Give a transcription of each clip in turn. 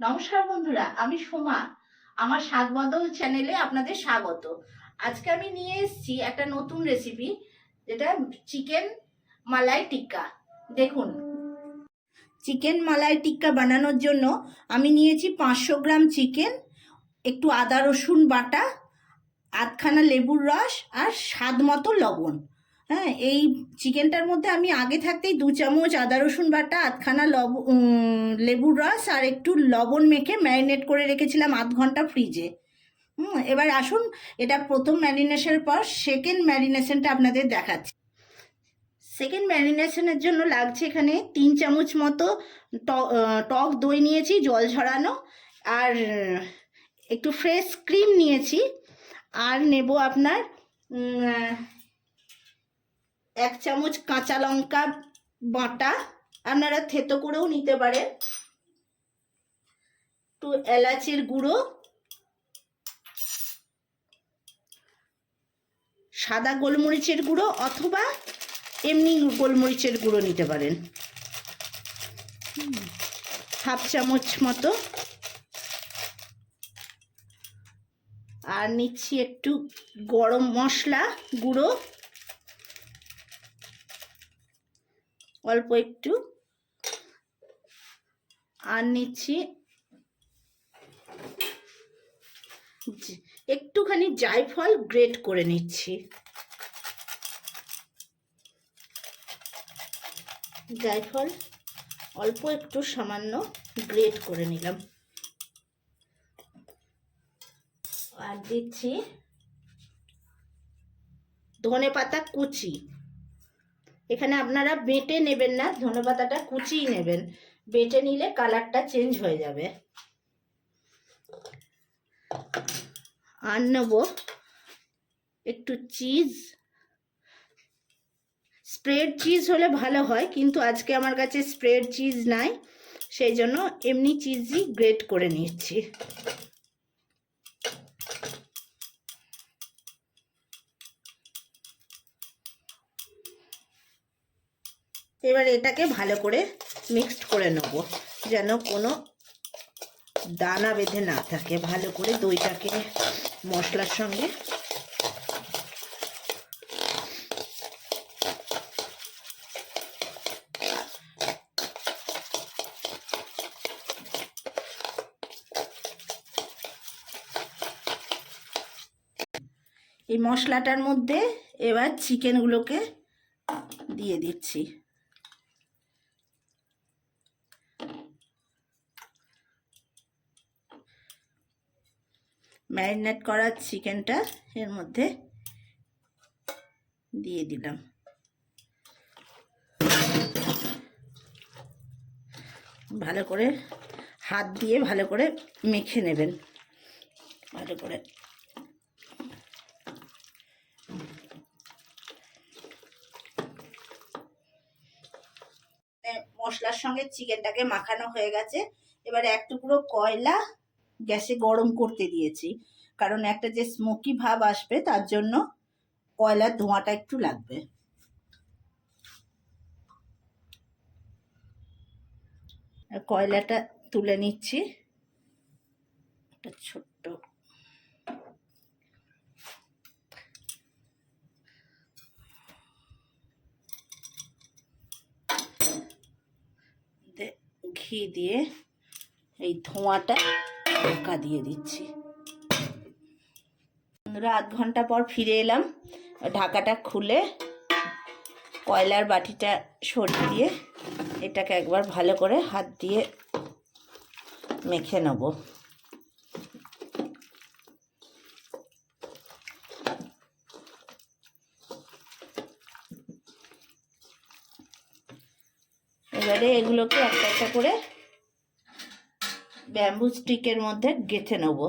নমস্কার বন্ধুরা, আমি সোমা। আমার স্বাদ বদল চ্যানেলে আপনাদের স্বাগত। আজকে আমি নিয়ে এসেছি একটা নতুন রেসিপি, যেটা চিকেন মালাই টিক্কা। দেখুন, চিকেন মালাই টিক্কা বানানোর জন্য আমি নিয়েছি 500 গ্রাম চিকেন, একটু আদা রসুন বাটা, আধখানা লেবুর রস আর স্বাদ মতো লবণ। হ্যাঁ, এই চিকেনটার মধ্যে আমি আগে থাকতেই 2 চামচ আদা রসুন বাটা, আধখানা লেবুর রস আর একটু লবণ মেখে ম্যারিনেট করে রেখেছিলাম আধ ঘন্টা ফ্রিজে। এবার আসুন, এটা প্রথম ম্যারিনেশনের পর সেকেন্ড ম্যারিনেশনটা আপনাদের দেখাচ্ছি। সেকেন্ড ম্যারিনেশনের জন্য লাগছে এখানে 3 চামচ মতো টক দই নিয়েছি, জল ঝরানো, আর একটু ফ্রেশ ক্রিম নিয়েছি, আর নেব আপনার 1 চামচ কাঁচা লঙ্কা বাটা, আপনারা থেতো করেও নিতে পারেন, একটু এলাচের গুঁড়ো, সাদা গোলমরিচের গুঁড়ো অথবা এমনি গোলমরিচের গুঁড়ো নিতে পারেন, 1/2 চামচ মতো, আর নিচ্ছি একটু গরম মশলা গুঁড়ো অল্প একটু, আর নিচ্ছি একটুখানি জায়ফল গ্রেট করে নিচ্ছি। জায়ফল অল্প একটু সামান্য গ্রেট করে নিলাম, আর দিচ্ছি ধনেপাতা কুচি। এখানে আপনারা বেটে নেবেন না, ধনেপাতাটা কুচিই নেবেন, বেটে নিলে কালারটা চেঞ্জ হয়ে যাবে। আর নেব একটু চিজ, স্প্রেড চিজ হলে ভালো হয়, কিন্তু আজকে আমার কাছে স্প্রেড চিজ নাই, সেই জন্য এমনি চিজই গ্রেট করে নিচ্ছি। এবার এটাকে ভালো করে মিক্সড করে নেব, যেন কোনো দানা বেঁধে না থাকে। ভালো করে দইটাকে মশলার সঙ্গে এই মশলাটার মধ্যে এবার চিকেনগুলোকে দিয়ে দিচ্ছি। ম্যারিনেট করা চিকেনটা এর মধ্যে দিয়ে দিলাম। ভালো করে হাত দিয়ে ভালো করে মেখে নেবেন, ভালো করে। মশলার সঙ্গে চিকেনটাকে মাখানো হয়ে গেছে। এবারে এক টুকরো কয়লা গ্যাসে গরম করতে দিয়েছি, কারণ একটা যে স্মোকি ভাব আসবে তার জন্য কয়লার ধোঁয়াটা একটু লাগবে। কয়লাটা তুলে নিচ্ছি একটা ছোট্ট ঘি দিয়ে এই ধোঁয়াটা ঢাকা দিয়ে দিচ্ছি। আধ ঘন্টা পর ফিরে এলাম, ঢাকাটা খুলে কয়লার বাটিটা সরিয়ে দিয়ে এটাকে একবার ভালো করে হাত দিয়ে মেখে নেব। এবারে এগুলোকে একটা একটা করে ব্যাম্বু স্টিকের মধ্যে গেঁথে নেব।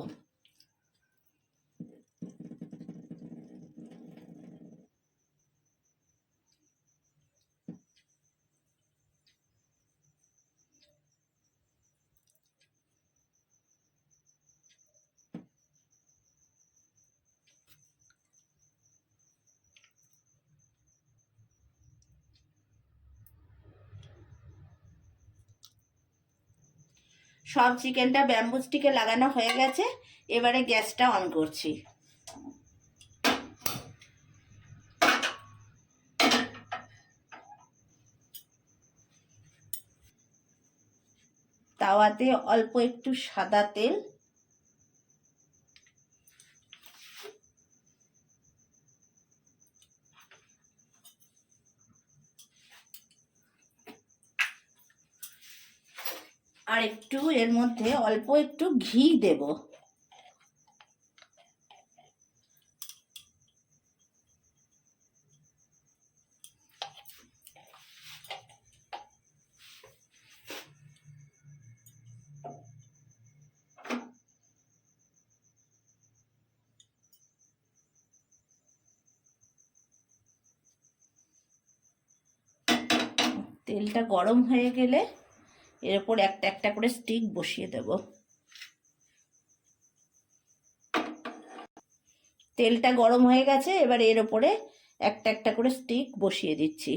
সব চিকেনটা ব্যাম্বু স্টিকে লাগানো হয়ে গেছে। এবারে গ্যাসটা অন করছি। তাওয়াতে অল্প একটু সাদা তেল, আর একটু এর মধ্যে অল্প একটু ঘি দেব। তেলটা গরম হয়ে গেলে এর উপর একটা একটা করে স্টিক বসিয়ে দেব। তেলটা গরম হয়ে গেছে, এবার এর উপরে একটা একটা করে স্টিক বসিয়ে দিচ্ছি।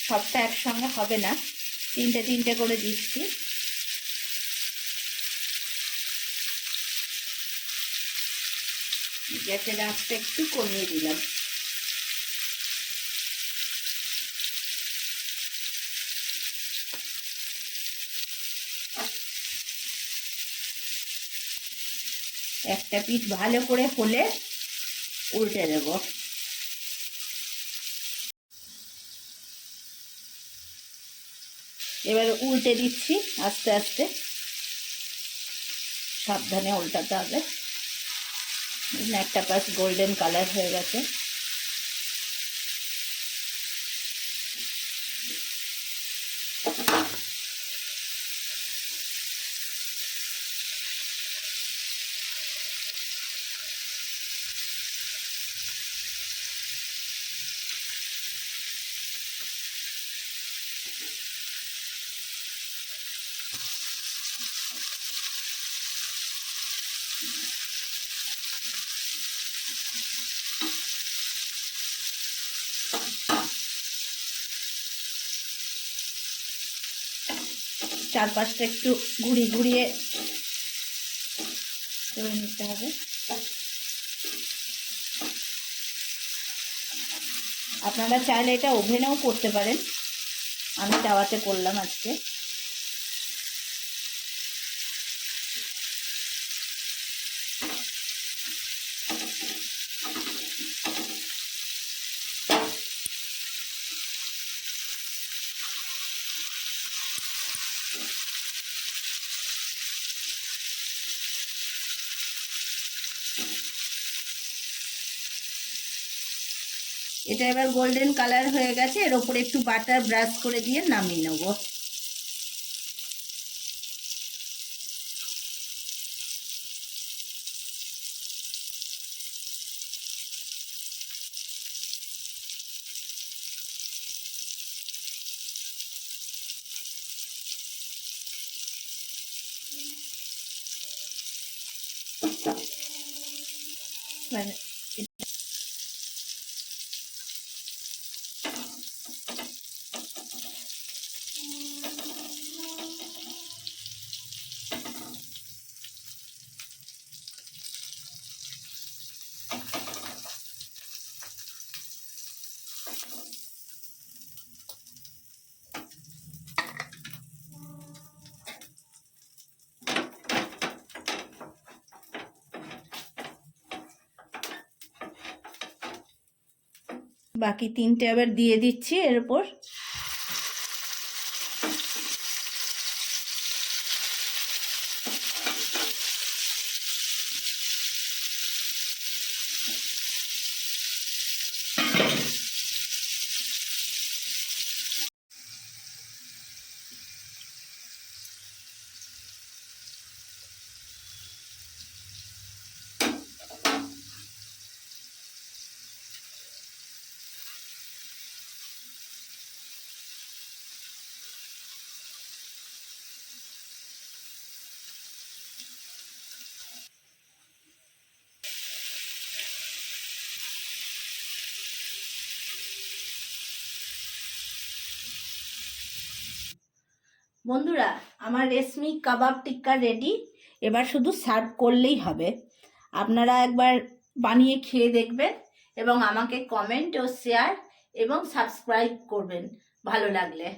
সবটা একসঙ্গে হবে না, তিনটে তিনটে করে দিচ্ছি। গ্যাসের আঁচটা একটু কমিয়ে দিলাম। একটা পিঠ ভালো করে হলে উল্টে দেব। এবার উল্টে দিচ্ছি আস্তে আস্তে, সাবধানে উল্টাতে হবে। একটা পাশ গোল্ডেন কালার হয়ে গেছে। চারপাশটা একটু ঘুরিয়ে করে নিতে হবে। আপনারা চাইলে এটা ওভেনেও করতে পারেন, আমি তাওয়াতে করলাম আজকে। এটা এবার গোল্ডেন কালার হয়ে গেছে, এর ওপরে একটু বাটার ব্রাশ করে দিয়ে নামিয়ে নেব। বাকি 3টে আবার দিয়ে দিচ্ছি এর উপর। বন্ধুরা, আমার রেশমি কাবাব টিক্কা রেডি। এবার শুধু সার্ভ করলেই হবে। আপনারা একবার বানিয়ে খেয়ে দেখবেন এবং আমাকে কমেন্ট ও শেয়ার এবং সাবস্ক্রাইব করবেন ভালো লাগলে।